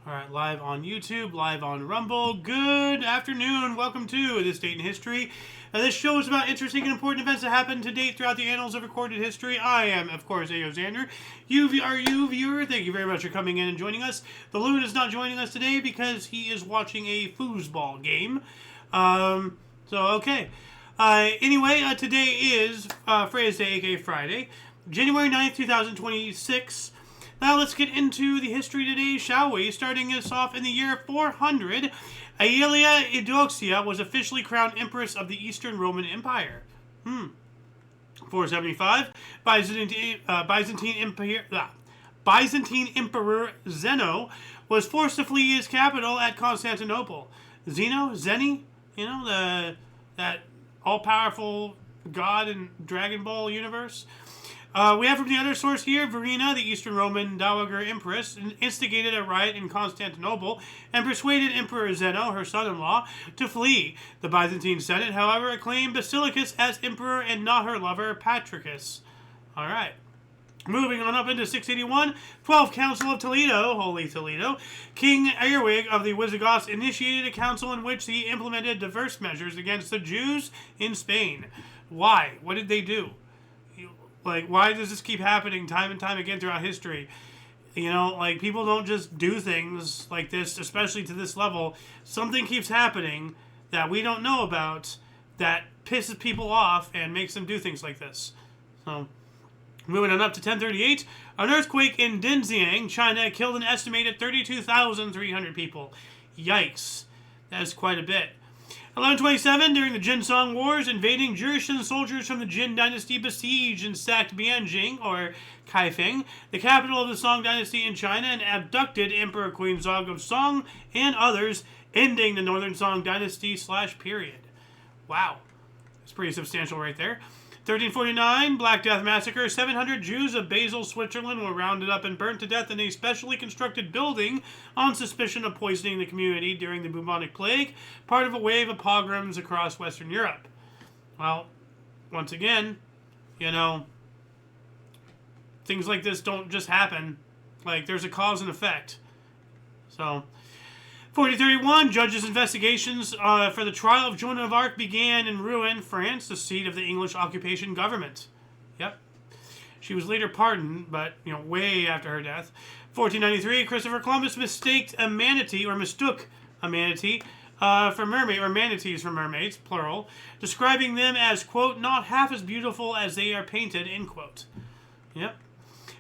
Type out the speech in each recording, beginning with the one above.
All right, live on YouTube, live on Rumble. Good afternoon. Welcome to This Date in History. This show is about interesting and important events that happened to date throughout the annals of recorded history. I am, of course, Xander. You viewer, thank you very much for coming in and joining us. The Loon is not joining us today because he is watching a foosball game. Okay. Anyway, today is Friday, aka Friday, January 9th, 2026. Now let's get into the history today, shall we? Starting us off in the year 400, Aelia Eudoxia was officially crowned Empress of the Eastern Roman Empire. 475, Byzantine Emperor Zeno was forced to flee his capital at Constantinople. Zeni, that all-powerful god in Dragon Ball universe. We have from the other source here, Verena, the Eastern Roman Dowager Empress, instigated a riot in Constantinople and persuaded Emperor Zeno, her son-in-law, to flee. The Byzantine Senate, however, acclaimed Basilicus as emperor and not her lover, Patricus. All right. Moving on up into 681, 12th Council of Toledo, Holy Toledo. King Earwig of the Visigoths initiated a council in which he implemented diverse measures against the Jews in Spain. Why? What did they do? Why does this keep happening time and time again throughout history? People don't just do things like this, especially to this level. Something keeps happening that we don't know about that pisses people off and makes them do things like this. So, moving on up to 1038, an earthquake in Denziang, China, killed an estimated 32,300 people. Yikes. That is quite a bit. 1127, during the Jinsong Wars, invading Jurchen soldiers from the Jin dynasty besieged and sacked Bianjing, or Kaifeng, the capital of the Song dynasty in China, and abducted Emperor Queen Zog of Song and others, ending the Northern Song dynasty / period. Wow. That's pretty substantial right there. 1349, Black Death Massacre. 700 Jews of Basel, Switzerland were rounded up and burnt to death in a specially constructed building on suspicion of poisoning the community during the bubonic plague, part of a wave of pogroms across Western Europe. Well, once again, things like this don't just happen. There's a cause and effect. So, 4031, judges' investigations for the trial of Joan of Arc began in Rouen, France, the seat of the English occupation government. Yep. She was later pardoned, but, way after her death. 1493, Christopher Columbus mistook a manatee for mermaid, or manatees for mermaids, plural, describing them as, quote, not half as beautiful as they are painted, end quote. Yep.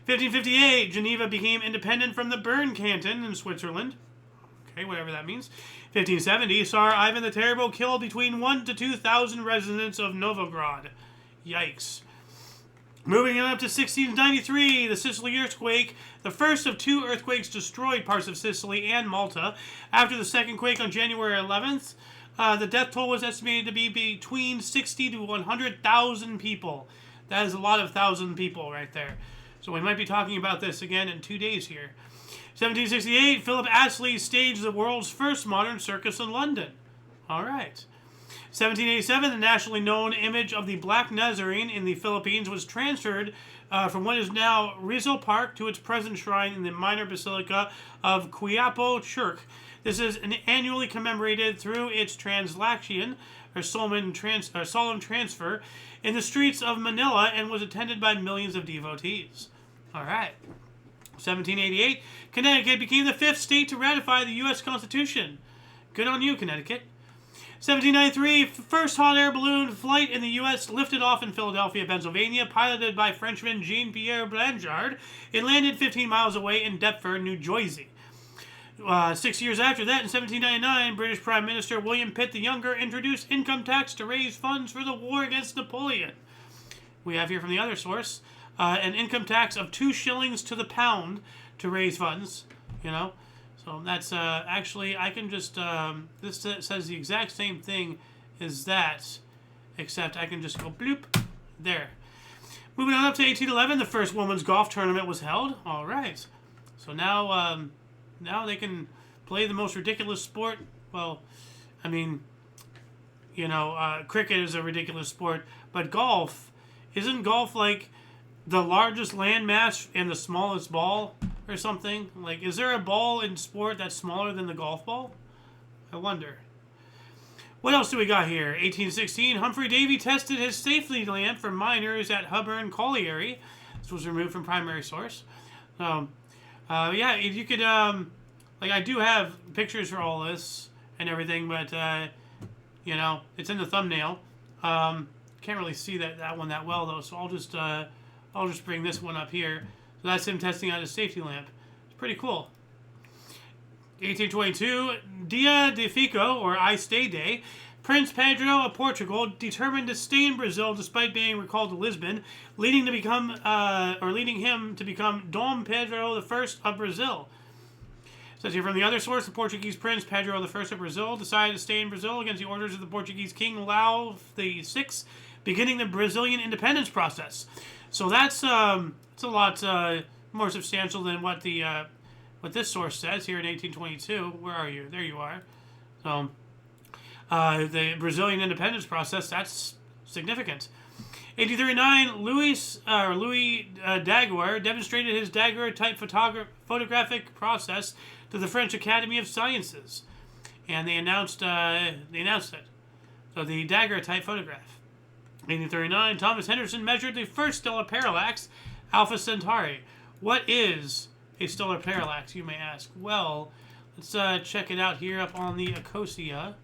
1558, Geneva became independent from the Bern Canton in Switzerland. Okay, whatever that means. 1570, Tsar Ivan the Terrible killed between 1,000 to 2,000 residents of Novgorod. Yikes. Moving on up to 1693, the Sicily earthquake. The first of two earthquakes destroyed parts of Sicily and Malta. After the second quake on January 11th, the death toll was estimated to be between 60 to 100,000 people. That is a lot of 1,000 people right there. So we might be talking about this again in 2 days here. 1768, Philip Astley staged the world's first modern circus in London. All right. 1787, the nationally known image of the Black Nazarene in the Philippines was transferred from what is now Rizal Park to its present shrine in the minor basilica of Quiapo Church. This is annually commemorated through its translation, or solemn transfer, in the streets of Manila and was attended by millions of devotees. All right. 1788, Connecticut became the fifth state to ratify the U.S. Constitution. Good on you, Connecticut. 1793, first hot air balloon flight in the U.S. lifted off in Philadelphia, Pennsylvania, piloted by Frenchman Jean-Pierre Blanchard. It landed 15 miles away in Deptford, New Jersey. 6 years after that, in 1799, British Prime Minister William Pitt the Younger introduced income tax to raise funds for the war against Napoleon. We have here from the other source, an income tax of 2 shillings to the pound to raise funds, So that's, actually, I can just, this says the exact same thing as that, except I can just go bloop, there. Moving on up to 1811, the first women's golf tournament was held. All right. So now they can play the most ridiculous sport. Well, I mean, cricket is a ridiculous sport, but golf, isn't golf like the largest landmass and the smallest ball? or something? Like, is there a ball in sport that's smaller than the golf ball? I wonder. What else do we got here? 1816, Humphrey Davy tested his safety lamp for miners at Hubbard Colliery. This was removed from primary source. Yeah, if you could, like, I do have pictures for all this and everything, but, you know, it's in the thumbnail. Can't really see that one that well, though, so I'll just bring this one up here. So that's him testing out his safety lamp. It's pretty cool. 1822, Dia de Fico, or I Stay Day. Prince Pedro of Portugal determined to stay in Brazil despite being recalled to Lisbon, leading him to become Dom Pedro I of Brazil. Says here from the other source, the Portuguese Prince Pedro I of Brazil decided to stay in Brazil against the orders of the Portuguese King Lao VI, beginning the Brazilian independence process. So that's it's a lot more substantial than what this source says here in 1822. Where are you? There you are. So the Brazilian independence process, that's significant. 1839, Louis Daguerre demonstrated his Daguerre-type photographic process to the French Academy of Sciences, and they announced it. So the Daguerre-type photograph. 1839, Thomas Henderson measured the first stellar parallax, Alpha Centauri. What is a stellar parallax, you may ask? Well, let's check it out here up on the Ecosia.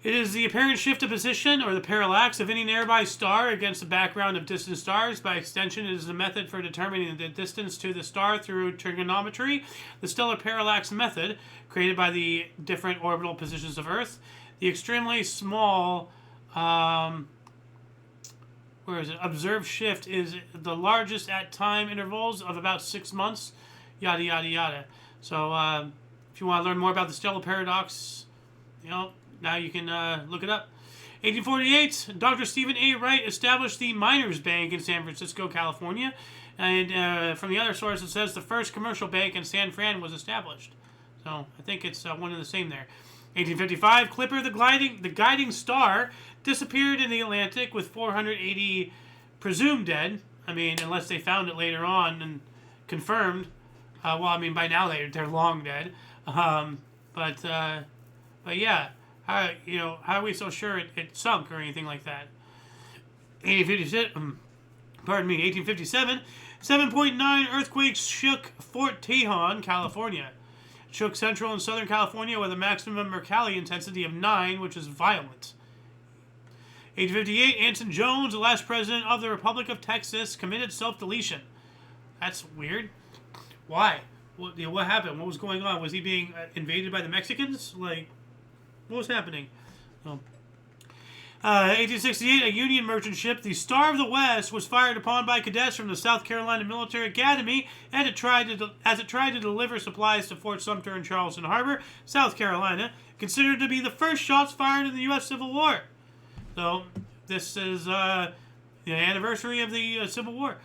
It is the apparent shift of position, or the parallax, of any nearby star against the background of distant stars. By extension, it is a method for determining the distance to the star through trigonometry. The stellar parallax method, created by the different orbital positions of Earth. The extremely small observed shift is the largest at time intervals of about 6 months, yada, yada, yada. So if you want to learn more about the stellar paradox, you know, now you can look it up. 1848, Dr. Stephen A. Wright established the Miners Bank in San Francisco, California. And from the other source, it says the first commercial bank in San Fran was established. So I think it's one and the same there. 1855, Clipper, the guiding star, disappeared in the Atlantic with 480 presumed dead. I mean, unless they found it later on and confirmed. Well, I mean, by now they're long dead. But yeah, how are we so sure it sunk or anything like that? 1857, 7.9 earthquakes shook Fort Tejon, California. Shook Central and Southern California with a maximum Mercalli intensity of 9, which is violent. 1858, Anson Jones, the last president of the Republic of Texas, committed self-deletion. That's weird. Why? What happened? What was going on? Was he being invaded by the Mexicans? Like, what was happening? 1868, a Union merchant ship, the Star of the West, was fired upon by cadets from the South Carolina Military Academy as it tried to deliver supplies to Fort Sumter in Charleston Harbor, South Carolina, considered to be the first shots fired in the U.S. Civil War. So this is the anniversary of the Civil War.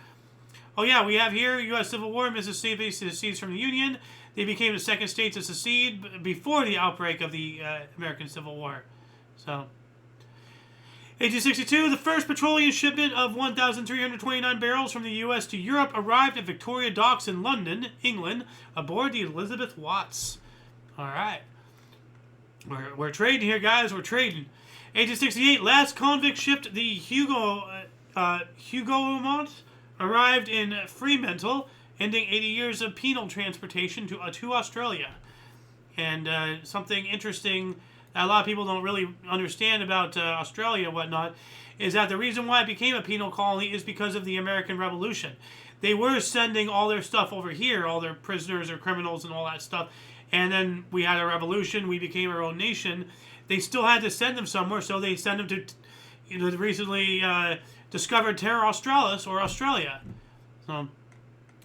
Oh yeah, we have here U.S. Civil War. Mississippi secedes from the Union. They became the second state to secede before the outbreak of the American Civil War. So. 1862, the first petroleum shipment of 1,329 barrels from the U.S. to Europe arrived at Victoria Docks in London, England, aboard the Elizabeth Watts. All right. We're trading here, guys. We're trading. 1868, last convict ship, the Huguenot, arrived in Fremantle, ending 80 years of penal transportation to Australia. And something interesting that a lot of people don't really understand about Australia and whatnot is that the reason why it became a penal colony is because of the American Revolution. They were sending all their stuff over here, all their prisoners or criminals and all that stuff, and then we had a revolution, we became our own nation. They still had to send them somewhere, so they sent them to the recently discovered Terra Australis, or Australia. So,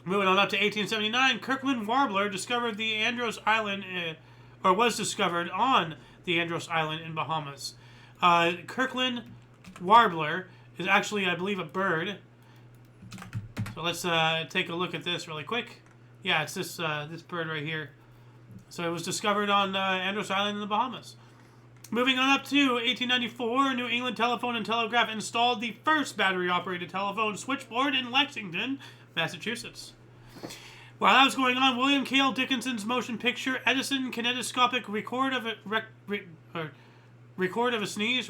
moving on up to 1879, Kirkland Warbler discovered the Andros Island, or was discovered on the Andros Island in Bahamas. Kirkland Warbler is actually, I believe, a bird. So let's take a look at this really quick. Yeah, it's this bird right here. So it was discovered on Andros Island in the Bahamas. Moving on up to 1894, New England Telephone and Telegraph installed the first battery-operated telephone switchboard in Lexington, Massachusetts. While that was going on, William Cale Dickinson's motion picture Edison kinetoscopic record of a sneeze,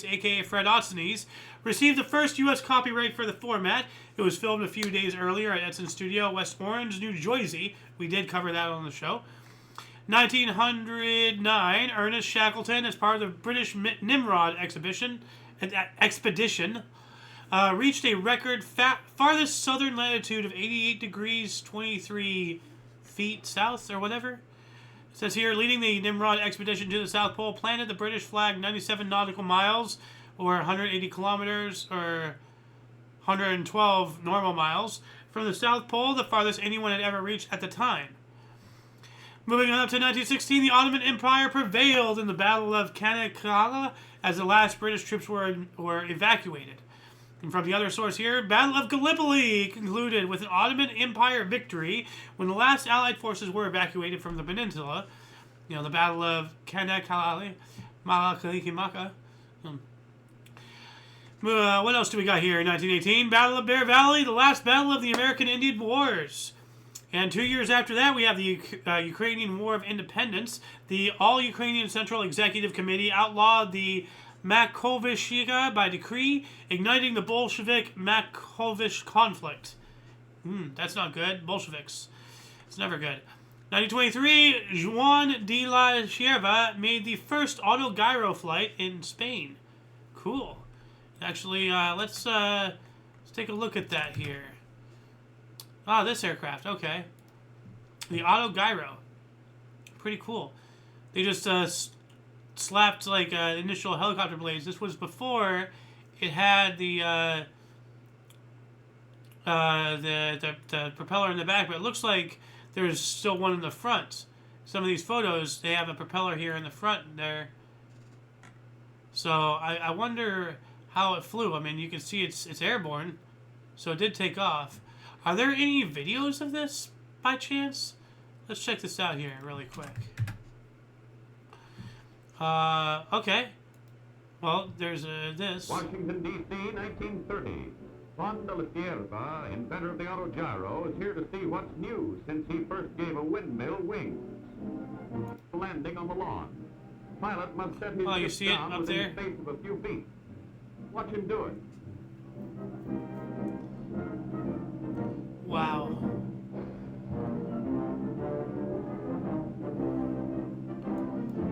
aka Fred Otsneeze, received the first U.S. copyright for the format. It was filmed a few days earlier at Edison Studio, West Orange, New Jersey. We did cover that on the show. 1909, Ernest Shackleton, as part of the British Nimrod expedition, reached a record farthest southern latitude of 88 degrees 23 feet south or whatever. It says here, leading the Nimrod expedition to the South Pole, planted the British flag 97 nautical miles or 180 kilometers or 112 normal miles from the South Pole, the farthest anyone had ever reached at the time. Moving on up to 1916, the Ottoman Empire prevailed in the Battle of Çanakkale as the last British troops were evacuated. And from the other source here, Battle of Gallipoli concluded with an Ottoman Empire victory when the last Allied forces were evacuated from the peninsula. You know, the Battle of Çanakkale, Malakalikimaka. What else do we got here in 1918? Battle of Bear Valley, the last battle of the American-Indian Wars. And 2 years after that, we have the Ukrainian War of Independence. The All-Ukrainian Central Executive Committee outlawed the Makhovishika by decree, igniting the Bolshevik-Makhovish conflict. That's not good. Bolsheviks. It's never good. 1923, Juan de la Cierva made the first autogyro flight in Spain. Cool. Actually, let's take a look at that here. Ah, this aircraft. Okay. The autogyro. Pretty cool. They just slapped like initial helicopter blades. This was before it had the propeller in the back, but it looks like there's still one in the front. Some of these photos, they have a propeller here in the front there. So I wonder how it flew. I mean, you can see it's airborne, so it did take off. Are there any videos of this by chance? Let's check this out here really quick. Okay. Well, there's this. Washington, D.C., 1930. Juan de la Cierva, inventor of the autogyro, is here to see what's new since he first gave a windmill wings. Landing on the lawn. Pilot must set his ship down up within there? the space of a few feet. Watch him do it. Wow.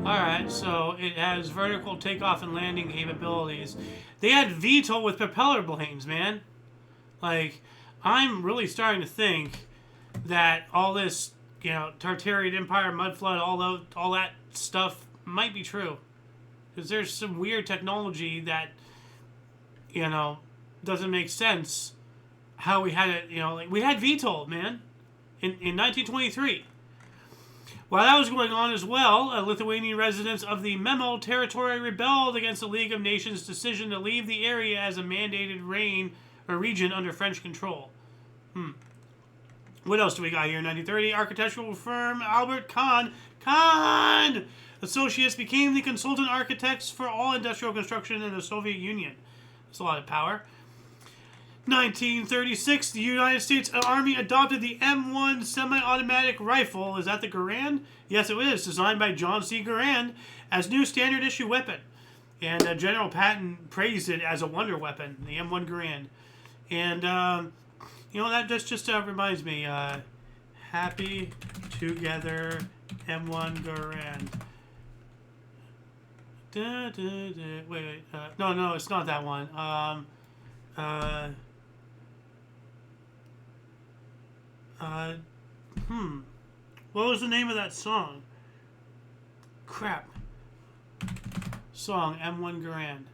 Alright, so it has vertical takeoff and landing capabilities. They had VTOL with propeller blades, man. Like, I'm really starting to think that all this, you know, Tartarian Empire, mud flood, all that stuff might be true. Because there's some weird technology that, you know, doesn't make sense. How we had it, you know, like we had VTOL, man, in 1923. While that was going on as well, Lithuanian residents of the Memo territory rebelled against the League of Nations' decision to leave the area as a mandated region under French control. What else do we got here? 1930, architectural firm Albert Kahn Associates became the consultant architects for all industrial construction in the Soviet Union. That's a lot of power. 1936, the United States Army adopted the M1 semi-automatic rifle. Is that the Garand? Yes, it is. Designed by John C. Garand as new standard issue weapon. And General Patton praised it as a wonder weapon, the M1 Garand. And, you know, that just reminds me, Happy Together M1 Garand. Wait. No, it's not that one. What was the name of that song? Crap. Song, M1 Garand.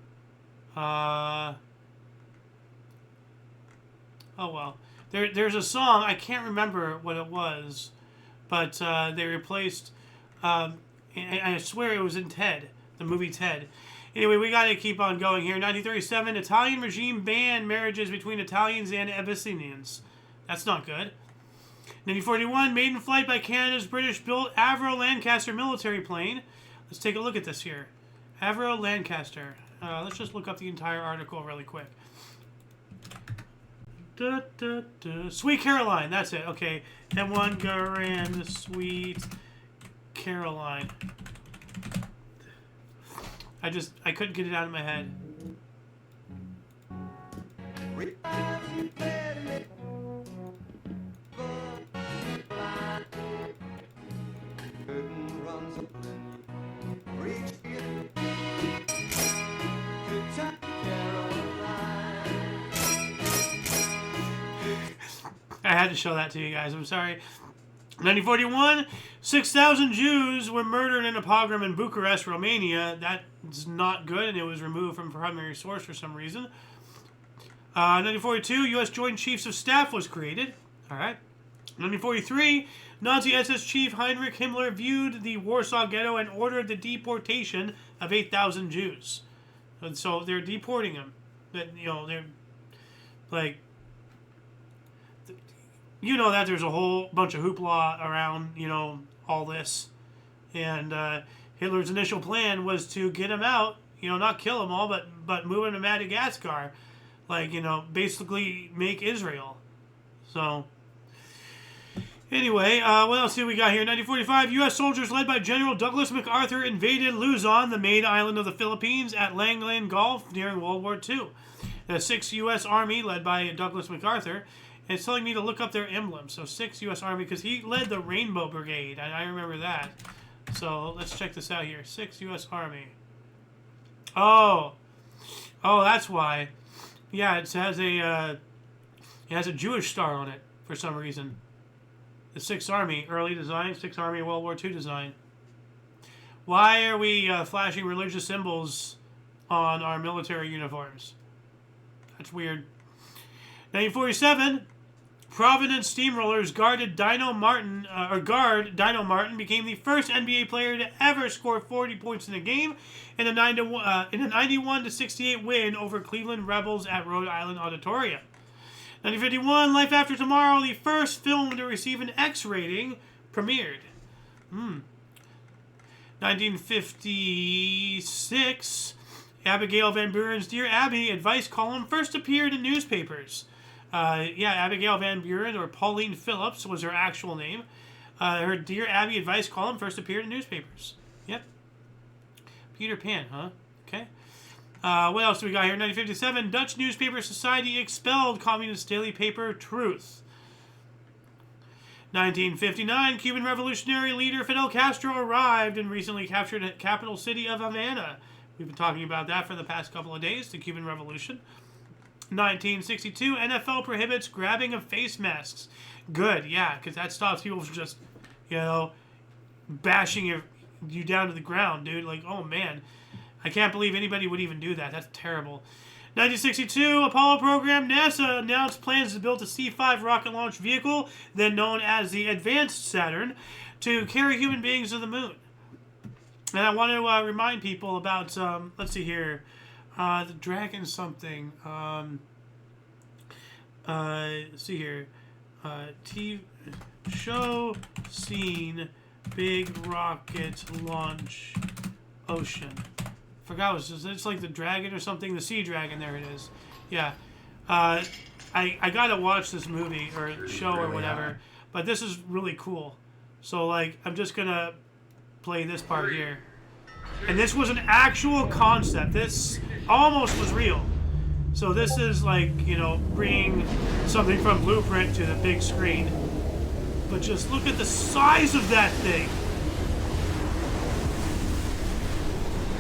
Oh well. There's a song, I can't remember what it was, but they replaced, and I swear it was in Ted, the movie Ted. Anyway, we got to keep on going here. 1937, Italian regime banned marriages between Italians and Abyssinians. That's not good. 1941, maiden flight by Canada's British-built Avro Lancaster military plane. Let's take a look at this here. Avro Lancaster. Let's just look up the entire article really quick. Sweet Caroline, that's it. Okay, M1 Grand Sweet Caroline. I couldn't get it out of my head. I had to show that to you guys. I'm sorry. 1941, 6,000 Jews were murdered in a pogrom in Bucharest, Romania. That's not good, and it was removed from primary source for some reason. 1942, U.S. Joint Chiefs of Staff was created. All right. 1943, Nazi SS chief Heinrich Himmler viewed the Warsaw Ghetto and ordered the deportation of 8,000 Jews. And so they're deporting them. But, they're like... that there's a whole bunch of hoopla around, all this. And Hitler's initial plan was to get them out, not kill them all, but move them to Madagascar. Like, basically make Israel. So, anyway, what else do we got here? 1945, U.S. soldiers led by General Douglas MacArthur invaded Luzon, the main island of the Philippines, at Langland Gulf during World War II. The 6th U.S. Army, led by Douglas MacArthur, it's telling me to look up their emblem. So 6th U.S. Army, because he led the Rainbow Brigade. I remember that. So let's check this out here. 6th U.S. Army. Oh, that's why. Yeah, it has a Jewish star on it for some reason. The 6th Army, early design. 6th Army, World War II design. Why are we flashing religious symbols on our military uniforms? That's weird. 1947, Providence Steamrollers guard Dino Martin became the first NBA player to ever score 40 points in a game in a 91-68 win over Cleveland Rebels at Rhode Island Auditorium. 1951, Life After Tomorrow, the first film to receive an X rating, premiered. 1956, Abigail Van Buren's Dear Abby advice column first appeared in newspapers. Abigail Van Buren, or Pauline Phillips was her actual name. Her Dear Abby advice column first appeared in newspapers. Yep. Peter Pan, huh? Okay. What else do we got here? 1957, Dutch Newspaper Society expelled communist daily paper Truth. 1959, Cuban revolutionary leader Fidel Castro arrived and recently captured the capital city of Havana. We've been talking about that for the past couple of days, the Cuban Revolution. 1962, NFL prohibits grabbing of face masks. Good, yeah, because that stops people from just, bashing you down to the ground, dude. Like, oh, man. I can't believe anybody would even do that. That's terrible. 1962, Apollo program. NASA announced plans to build a C-5 rocket launch vehicle, then known as the Advanced Saturn, to carry human beings to the moon. And I want to remind people about, let's see here, the dragon something. Let's see here. TV show scene, big rocket launch, ocean. Forgot it's like the dragon or something. The sea dragon, there it is. Yeah. I gotta watch this movie or show or whatever. But this is really cool. So I'm just gonna play this part here. And this was an actual concept. This almost was real. So this is bringing something from Blueprint to the big screen. But just look at the size of that thing.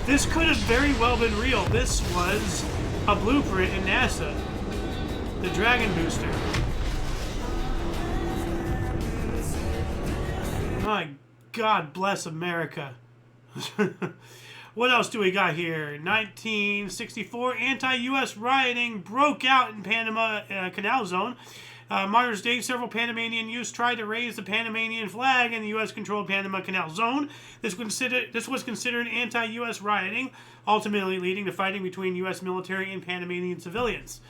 This could have very well been real. This was a blueprint in NASA. The Dragon Booster. My God bless America. What else do we got here? 1964, anti-U.S. rioting broke out in Panama Canal Zone. Modern day, several Panamanian youths tried to raise the Panamanian flag in the U.S.-controlled Panama Canal Zone. This was considered anti-U.S. rioting, ultimately leading to fighting between U.S. military and Panamanian civilians.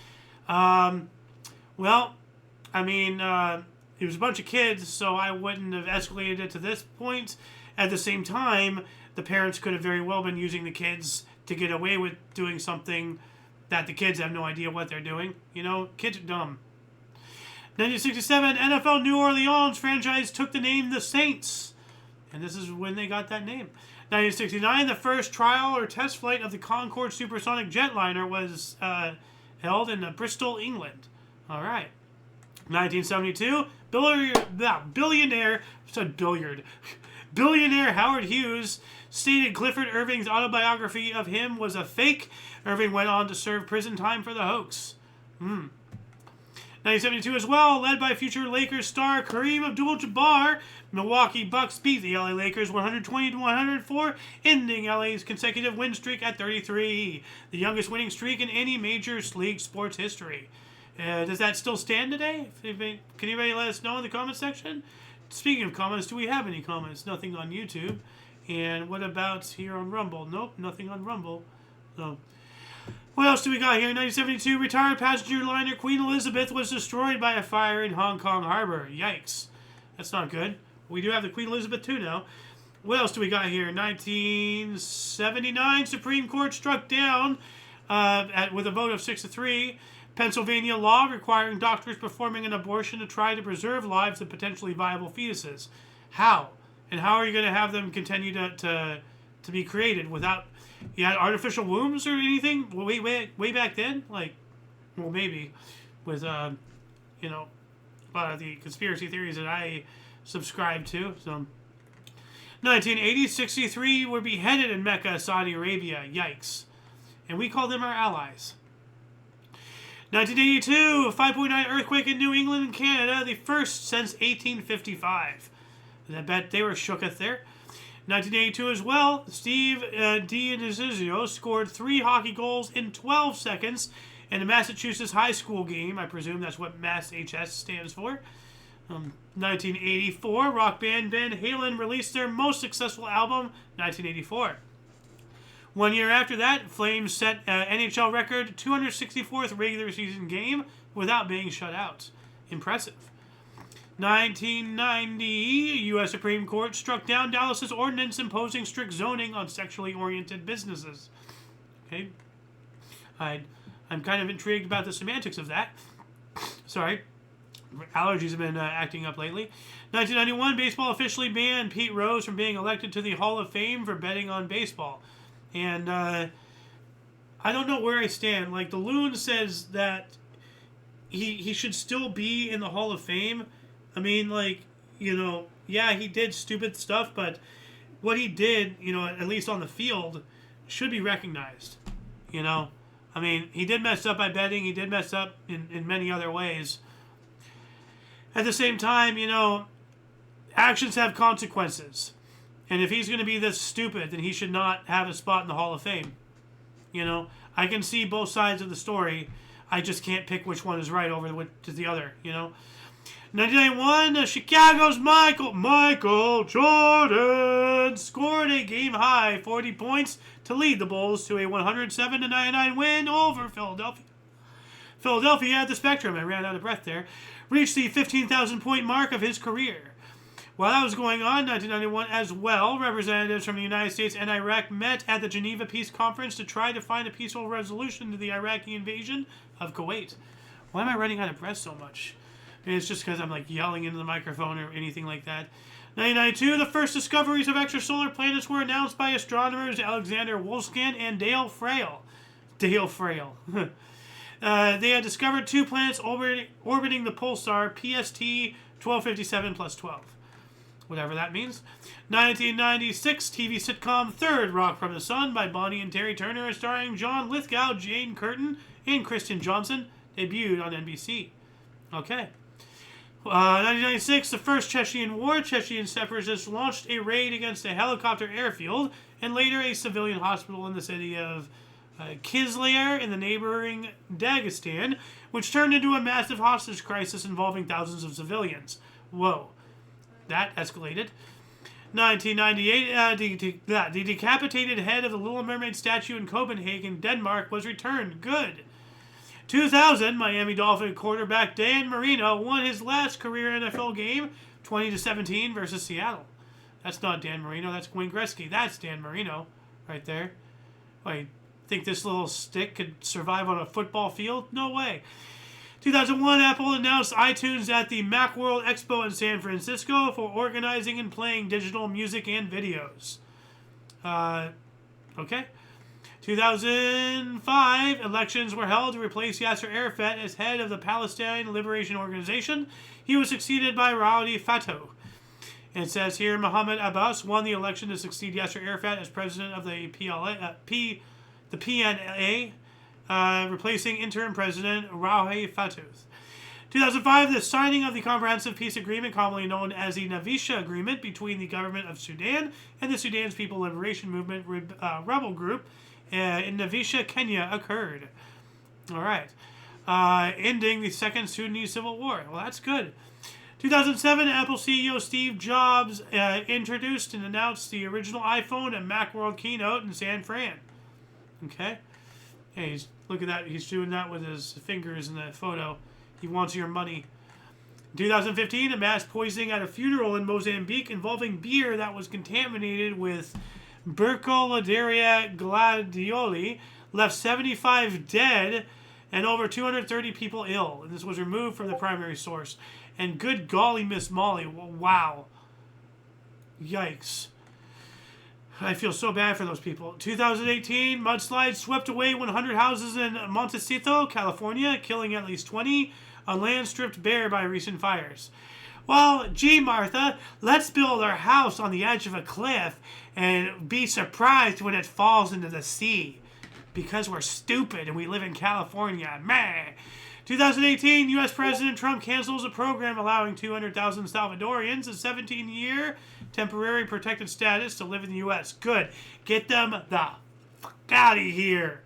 It was a bunch of kids, so I wouldn't have escalated it to this point. At the same time, the parents could have very well been using the kids to get away with doing something that the kids have no idea what they're doing. Kids are dumb. 1967, NFL New Orleans franchise took the name the Saints. And this is when they got that name. 1969, the first trial or test flight of the Concorde supersonic jetliner was held in Bristol, England. All right. 1972, billionaire Howard Hughes stated Clifford Irving's autobiography of him was a fake. Irving went on to serve prison time for the hoax. 1972 as well, led by future Lakers star Kareem Abdul-Jabbar, Milwaukee Bucks beat the LA Lakers 120-104, ending LA's consecutive win streak at 33, the youngest winning streak in any major league sports history. Does that still stand today? Can anybody let us know in the comment section? Speaking of comments, do we have any comments? Nothing on YouTube. And what about here on Rumble? Nope, nothing on Rumble. So, what else do we got here? 1972, retired passenger liner Queen Elizabeth was destroyed by a fire in Hong Kong Harbor. Yikes. That's not good. We do have the Queen Elizabeth II now. What else do we got here? 1979, Supreme Court struck down with a vote of 6-3. Pennsylvania law requiring doctors performing an abortion to try to preserve lives of potentially viable fetuses. How? And how are you going to have them continue to be created without... You had artificial wombs or anything way back then? Like, well, maybe. With, a lot of the conspiracy theories that I subscribe to. So, 1980, 63 were beheaded in Mecca, Saudi Arabia. Yikes. And we call them our allies. 1982, a 5.9 earthquake in New England and Canada, the first since 1855. I bet they were shooketh there. 1982 as well, Steve D'Annunzio scored 3 hockey goals in 12 seconds in a Massachusetts high school game. I presume that's what MassHS stands for. 1984, rock band Van Halen released their most successful album, 1984. 1 year after that, Flames set NHL record 264th regular season game without being shut out. Impressive. 1990, U.S. Supreme Court struck down Dallas's ordinance imposing strict zoning on sexually oriented businesses. Okay, I'm kind of intrigued about the semantics of that. Sorry, allergies have been acting up lately. 1991, baseball officially banned Pete Rose from being elected to the Hall of Fame for betting on baseball. And I don't know where I stand. Like, the Loon says that he should still be in the Hall of Fame. I mean, like, yeah, he did stupid stuff, but what he did, at least on the field, should be recognized. I mean, he did mess up by betting. He did mess up in many other ways. At the same time, actions have consequences. And if he's going to be this stupid, then he should not have a spot in the Hall of Fame. I can see both sides of the story. I just can't pick which one is right over to the other, 1991, Chicago's Michael Jordan scored a game-high 40 points to lead the Bulls to a 107-99 win over Philadelphia. Philadelphia at the Spectrum, I ran out of breath there, reached the 15,000-point mark of his career. While that was going on, 1991 as well, representatives from the United States and Iraq met at the Geneva Peace Conference to try to find a peaceful resolution to the Iraqi invasion of Kuwait. Why am I running out of breath so much? Maybe it's just because I'm like yelling into the microphone or anything like that. 1992, the first discoveries of extrasolar planets were announced by astronomers Alexander Wolfskin and Dale Frail. They had discovered 2 planets orbiting the pulsar PST 1257 plus 12. Whatever that means. 1996, TV sitcom Third Rock from the Sun by Bonnie and Terry Turner, starring John Lithgow, Jane Curtin, and Kristen Johnson, debuted on NBC. Okay. 1996, the first Chechen War. Chechen separatists launched a raid against a helicopter airfield and later a civilian hospital in the city of Kizlyar in the neighboring Dagestan, which turned into a massive hostage crisis involving thousands of civilians. Whoa. That escalated. 1998, the decapitated head of the Little Mermaid statue in Copenhagen, Denmark, was returned. Good. 2000, Miami Dolphin quarterback Dan Marino won his last career NFL game, 20-17 versus Seattle. That's not Dan Marino, that's Wayne Gretzky. That's Dan Marino right there. Wait, think this little stick could survive on a football field? No way. 2001, Apple announced iTunes at the Macworld Expo in San Francisco for organizing and playing digital music and videos. Okay. 2005, elections were held to replace Yasser Arafat as head of the Palestine Liberation Organization. He was succeeded by Raouli Fatou. And it says here, Mohammed Abbas won the election to succeed Yasser Arafat as president of the PNA, replacing interim president Raouli Fatou. 2005, the signing of the Comprehensive Peace Agreement, commonly known as the Navisha Agreement, between the government of Sudan and the Sudan's People Liberation Movement rebel group in Navisha, Kenya, occurred. All right. Ending the Second Sudanese Civil War. Well, that's good. 2007, Apple CEO Steve Jobs introduced and announced the original iPhone at Macworld keynote in San Fran. Okay. Hey, look at that. He's doing that with his fingers in the photo. He wants your money. 2015, a mass poisoning at a funeral in Mozambique involving beer that was contaminated with Burkholderia gladioli left 75 dead and over 230 people ill. And this was removed from the primary source. And good golly, Miss Molly. Wow. Yikes. I feel so bad for those people. 2018, mudslides swept away 100 houses in Montecito, California, killing at least 20. A land stripped bare by recent fires. Well, gee, Martha, let's build our house on the edge of a cliff and be surprised when it falls into the sea. Because we're stupid and we live in California. Meh. 2018, U.S. President Trump cancels a program allowing 200,000 Salvadorians a 17-year temporary protected status to live in the U.S. Good. Get them the fuck out of here.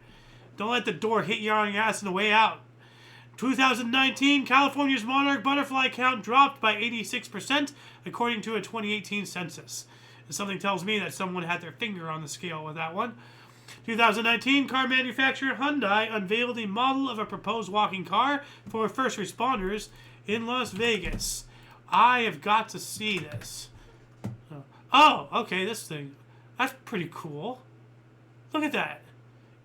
Don't let the door hit you on your ass on the way out. 2019, California's monarch butterfly count dropped by 86%, according to a 2018 census. And something tells me that someone had their finger on the scale with that one. 2019, car manufacturer Hyundai unveiled a model of a proposed walking car for first responders in Las Vegas. I have got to see this. Oh, okay, this thing. That's pretty cool. Look at that.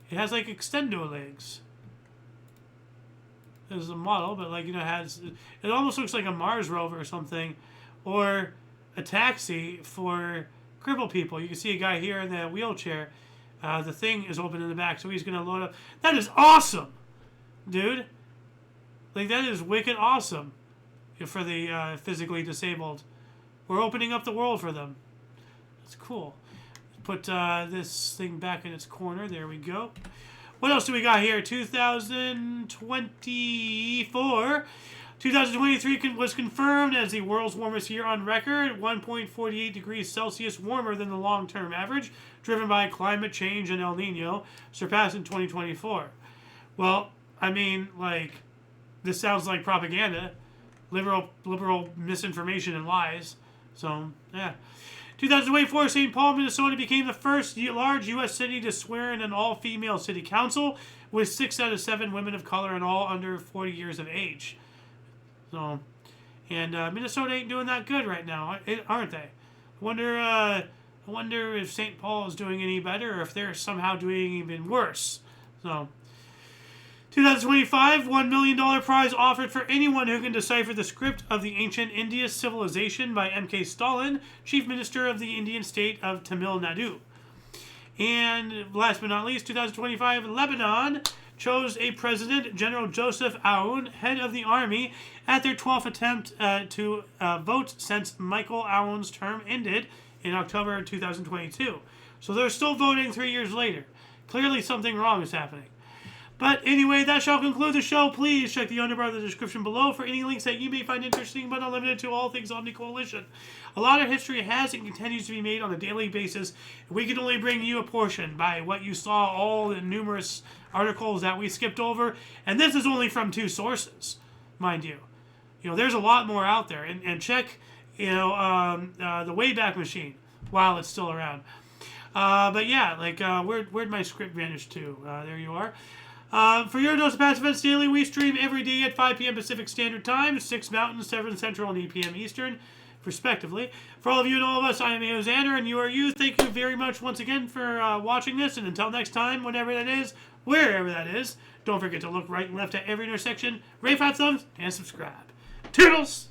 It has like extendo legs. There's a model, but like, you know, it almost looks like a Mars rover or something, or a taxi for crippled people. You can see a guy here in the wheelchair. The thing is open in the back, so he's going to load up. That is awesome, dude. Like, that is wicked awesome for the physically disabled. We're opening up the world for them. That's cool. Put this thing back in its corner. There we go. What else do we got here? 2024. 2023 was confirmed as the world's warmest year on record, 1.48 degrees Celsius warmer than the long-term average, driven by climate change and El Nino, surpassed in 2024. Well, I mean, like, this sounds like propaganda, liberal misinformation and lies. So, yeah. 2024, St. Paul, Minnesota became the first large U.S. city to swear in an all-female city council, with 6 out of 7 women of color and all under 40 years of age. So, and Minnesota ain't doing that good right now, aren't they? I wonder if St. Paul is doing any better, or if they're somehow doing even worse. So, 2025, $1 million prize offered for anyone who can decipher the script of the ancient India civilization by M.K. Stalin, Chief Minister of the Indian state of Tamil Nadu. And last but not least, 2025, Lebanon chose a president, General Joseph Aoun, head of the army, at their 12th attempt to vote since Michael Aoun's term ended in October 2022. So they're still voting 3 years later. Clearly something wrong is happening. But anyway, that shall conclude the show. Please check the underbar of the description below for any links that you may find interesting, but not limited to all things Omni Coalition. A lot of history has and continues to be made on a daily basis. We can only bring you a portion by what you saw, all the numerous articles that we skipped over. And this is only from 2 sources, mind you. You know, there's a lot more out there. And check, the Wayback Machine while it's still around. But yeah, like, where'd my script vanish to? There you are. For your dose of past events daily, we stream every day at 5 p.m. Pacific Standard Time, 6 Mountain, 7 Central, and 8 p.m. Eastern. respectively. For all of you and all of us, I am Xander, and you are you. Thank you very much once again for watching this, and until next time, whenever that is, wherever that is, don't forget to look right and left at every intersection, rate 5 thumbs, and subscribe. Toodles!